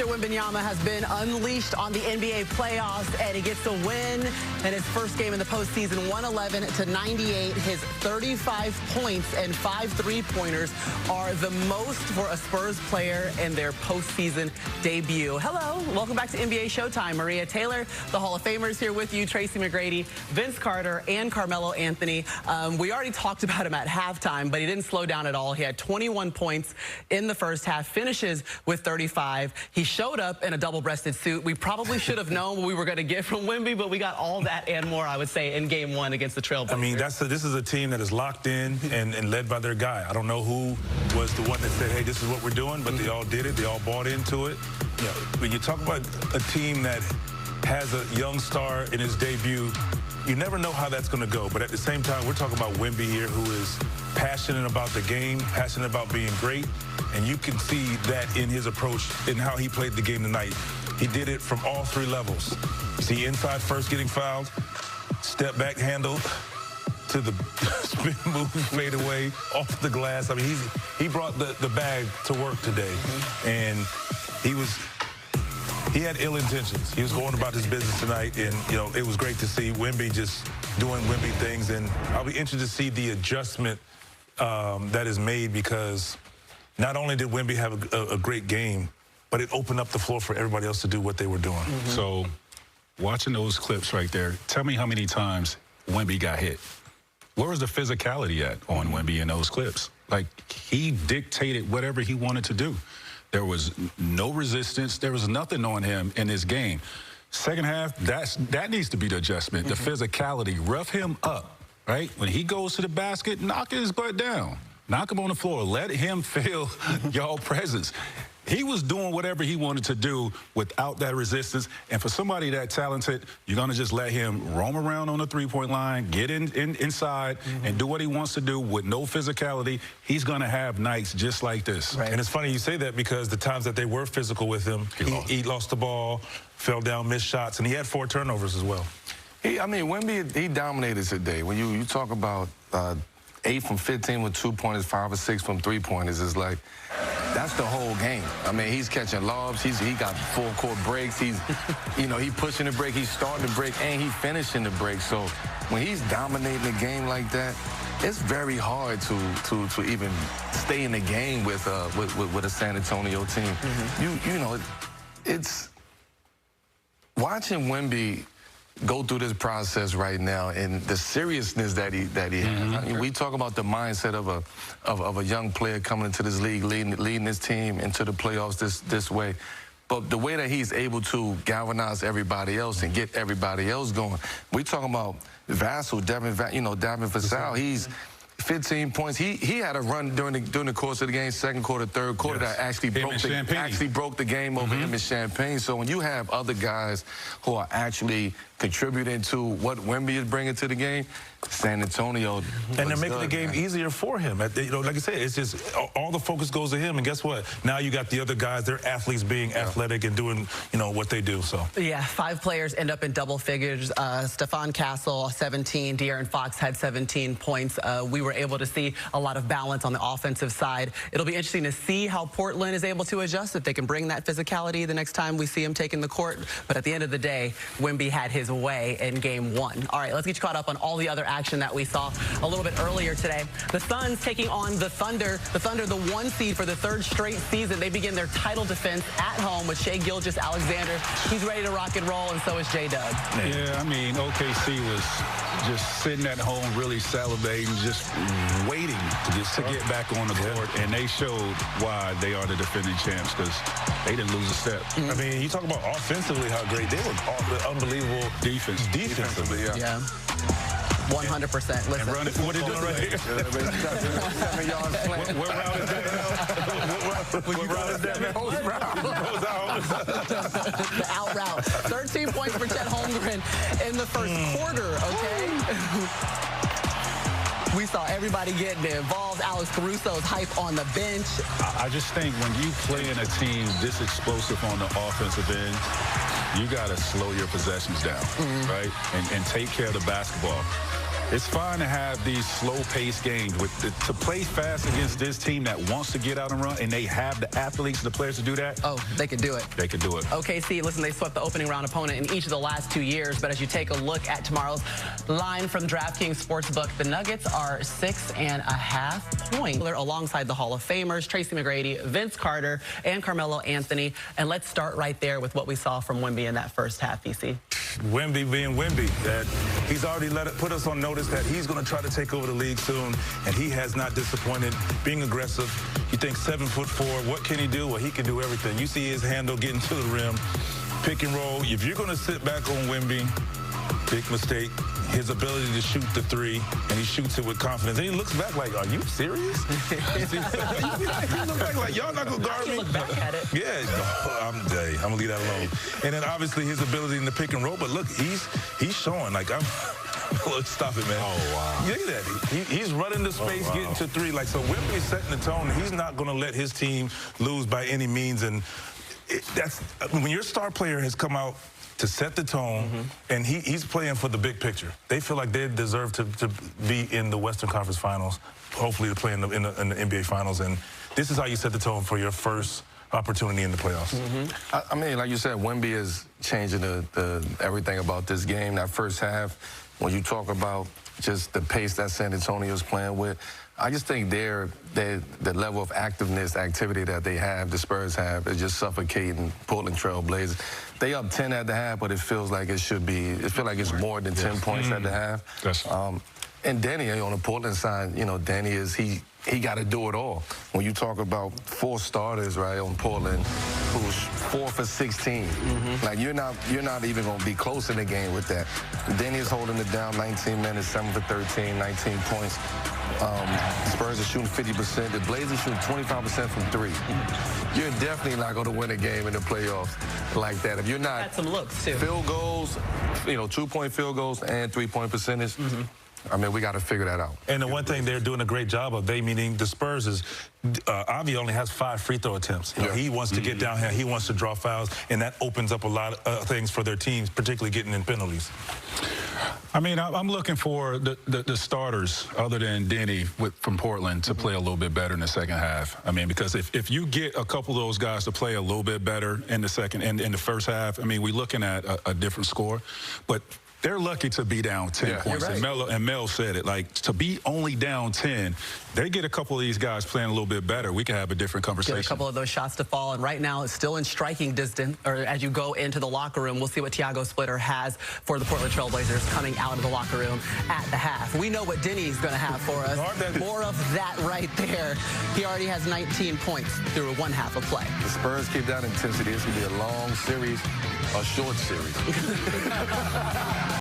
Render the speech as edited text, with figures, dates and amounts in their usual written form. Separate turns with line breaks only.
Victor Wembanyama has been unleashed on the NBA playoffs, and he gets a win in his first game in the postseason, 111-98. His 35 points and 5 three-pointers are the most for a Spurs player in their postseason debut. Hello, welcome back to NBA Showtime. Maria Taylor, the Hall of Famers, here with you. Tracy McGrady, Vince Carter, and Carmelo Anthony. We already talked about him at halftime, but he didn't slow down at all. He had 21 points in the first half, finishes with 35. He showed up in a double-breasted suit. We probably should have known what we were going to get from Wemby, but we got all that and more, I would say, in Game 1 against the Trailblazers.
I mean, this is a team that is locked in and led by their guy. I don't know who was the one that said, hey, this is what we're doing, but they all did it. They all bought into it. You know, when you talk about a team that has a young star in his debut, you never know how that's going to go. But at the same time, we're talking about Wemby here, who is passionate about the game, passionate about being great. And you can see that in his approach and how he played the game tonight. He did it from all 3 levels. You see inside first getting fouled, step back handle to the spin move, fade away, off the glass. I mean, he brought the bag to work today. And he had ill intentions. He was going about his business tonight, and, you know, it was great to see Wemby just doing Wemby things. And I'll be interested to see the adjustment that is made, because not only did Wemby have a great game, but it opened up the floor for everybody else to do what they were doing.
So, watching those clips right there, tell me how many times Wemby got hit. Where was the physicality at on Wemby in those clips? Like, he dictated whatever he wanted to do. There was no resistance. There was nothing on him in this game. Second half, that needs to be the adjustment, the physicality. Rough him up, right? When he goes to the basket, knock his butt down. Knock him on the floor. Let him feel y'all presence. He was doing whatever he wanted to do without that resistance. And for somebody that talented, you're going to just let him roam around on the three-point line, get inside, and do what he wants to do with no physicality. He's going to have nights just like this.
Right. And it's funny you say that, because the times that they were physical with him, he lost the ball, fell down, missed shots, and he had 4 turnovers as well.
I mean, Wemby, he dominated today. When you talk about 8 from 15 with 2-pointers, 5 or 6 from 3-pointers, is like, that's the whole game. I mean, he's catching lobs. He got full-court breaks. He's, you know, he pushing the break. He's starting the break, and he's finishing the break. So when he's dominating the game like that, it's very hard to even stay in the game with a San Antonio team. You know, it's watching Wemby go through this process right now, and the seriousness that he has. I mean, we talk about the mindset of a young player coming into this league, leading his team into the playoffs this way. But the way that he's able to galvanize everybody else and get everybody else going. We talking about Vassell, Devin Vassell. He's 15 points. He had a run during the course of the game, second quarter, third quarter, that actually broke the game over him in Champaign. So when you have other guys who are actually contributing to what Wemby is bringing to the game, San Antonio,
and they're making the game easier for him. You know, like I said, it's just all the focus goes to him. And guess what? Now you got the other guys. They're athletes being athletic and doing, you know, what they do. So
yeah, 5 players end up in double figures. Stephon Castle, 17. De'Aaron Fox had 17 points. We were able to see a lot of balance on the offensive side. It'll be interesting to see how Portland is able to adjust, if they can bring that physicality the next time we see him taking the court. But at the end of the day, Wemby had his way in Game 1. All right, let's get you caught up on all the other action that we saw a little bit earlier today. The Suns taking on the Thunder. The Thunder, the 1 seed for the 3rd straight season. They begin their title defense at home with Shai Gilgeous-Alexander. He's ready to rock and roll, and so is J-Dub.
Yeah, I mean, OKC was just sitting at home, really salivating, just waiting to get back on the court, and they showed why they are the defending champs, because they didn't lose a step.
I mean, you talk about offensively how great they were. Unbelievable defensively.
Yeah. 100%. Listen.
And run it. What are you doing right here? What route is that? What route is that?
The out route. 13 points for Chet Holmgren in the first quarter, okay? We saw everybody getting involved. Alex Caruso's hype on the bench.
I just think when you play in a team this explosive on the offensive end, you got to slow your possessions down, right? And take care of the basketball. It's fine to have these slow-paced games. To play fast against this team that wants to get out and run, and they have the athletes, the players to do that.
Oh, they can do it.
They can do it.
OKC, listen, they swept the opening round opponent in each of the last 2 years, but as you take a look at tomorrow's line from DraftKings Sportsbook, the Nuggets are 6.5 points. They're alongside the Hall of Famers, Tracy McGrady, Vince Carter, and Carmelo Anthony. And let's start right there with what we saw from Wemby in that first half, BC.
Wemby being Wemby, that he's already put us on notice that he's going to try to take over the league soon, and he has not disappointed, being aggressive. You think 7'4", what can he do? Well, he can do everything. You see his handle getting to the rim, pick and roll. If you're going to sit back on Wemby, big mistake. His ability to shoot the three, and he shoots it with confidence. And he looks back like, are you serious? He looks back like, y'all not going to guard me?
Look back at it.
Yeah, I'm going to leave that alone. And then obviously his ability in the pick and roll. But look, he's showing, like, look, stop it, man. Oh, wow. Look at that. He's running the space, getting to three. Like, so Wemby is setting the tone. He's not going to let his team lose by any means. And that's when your star player has come out to set the tone, and he's playing for the big picture. They feel like they deserve to be in the Western Conference Finals, hopefully to play in the NBA Finals, and this is how you set the tone for your first opportunity in the playoffs.
I mean, like you said, Wemby is changing everything about this game. That first half, when you talk about just the pace that San Antonio is playing with, I just think the level of activeness, activity that they have, the Spurs have, is just suffocating Portland Trail Blazers. They up 10 at the half, but it feels like it should be. It feels like it's more than 10 points at the half. And Danny on the Portland side, you know, Danny he got to do it all. When you talk about 4 starters, right, on Portland, who's 4 for 16, like you're not even going to be close in the game with that. Danny is holding it down, 19 minutes, 7 for 13, 19 points. Spurs are shooting 50%. The Blazers shooting 25% from 3. You're definitely not going to win a game in the playoffs like that. If you're not
had some looks too.
Field goals, you know, 2-point field goals and 3-point percentage. I mean, we got to figure that out.
And the one thing they're doing a great job of, meaning the Spurs, is Avi only has 5 free throw attempts. You know, he wants to get down here. He wants to draw fouls, and that opens up a lot of things for their teams, particularly getting in penalties.
I mean, I'm looking for the starters, other than Denny from Portland, to play a little bit better in the second half. I mean, because if you get a couple of those guys to play a little bit better in the second and in the first half, I mean, we're looking at a different score. But they're lucky to be down 10 points. Right. And Mel said it, like, to be only down 10, they get a couple of these guys playing a little bit better, we can have a different conversation.
Get a couple of those shots to fall, and right now it's still in striking distance, or as you go into the locker room, we'll see what Tiago Splitter has for the Portland Trail Blazers coming out of the locker room at the half. We know what Denny's going to have for us. More of that right there. He already has 19 points through 1 half of play.
The Spurs keep that intensity. This will be a long series, a short series.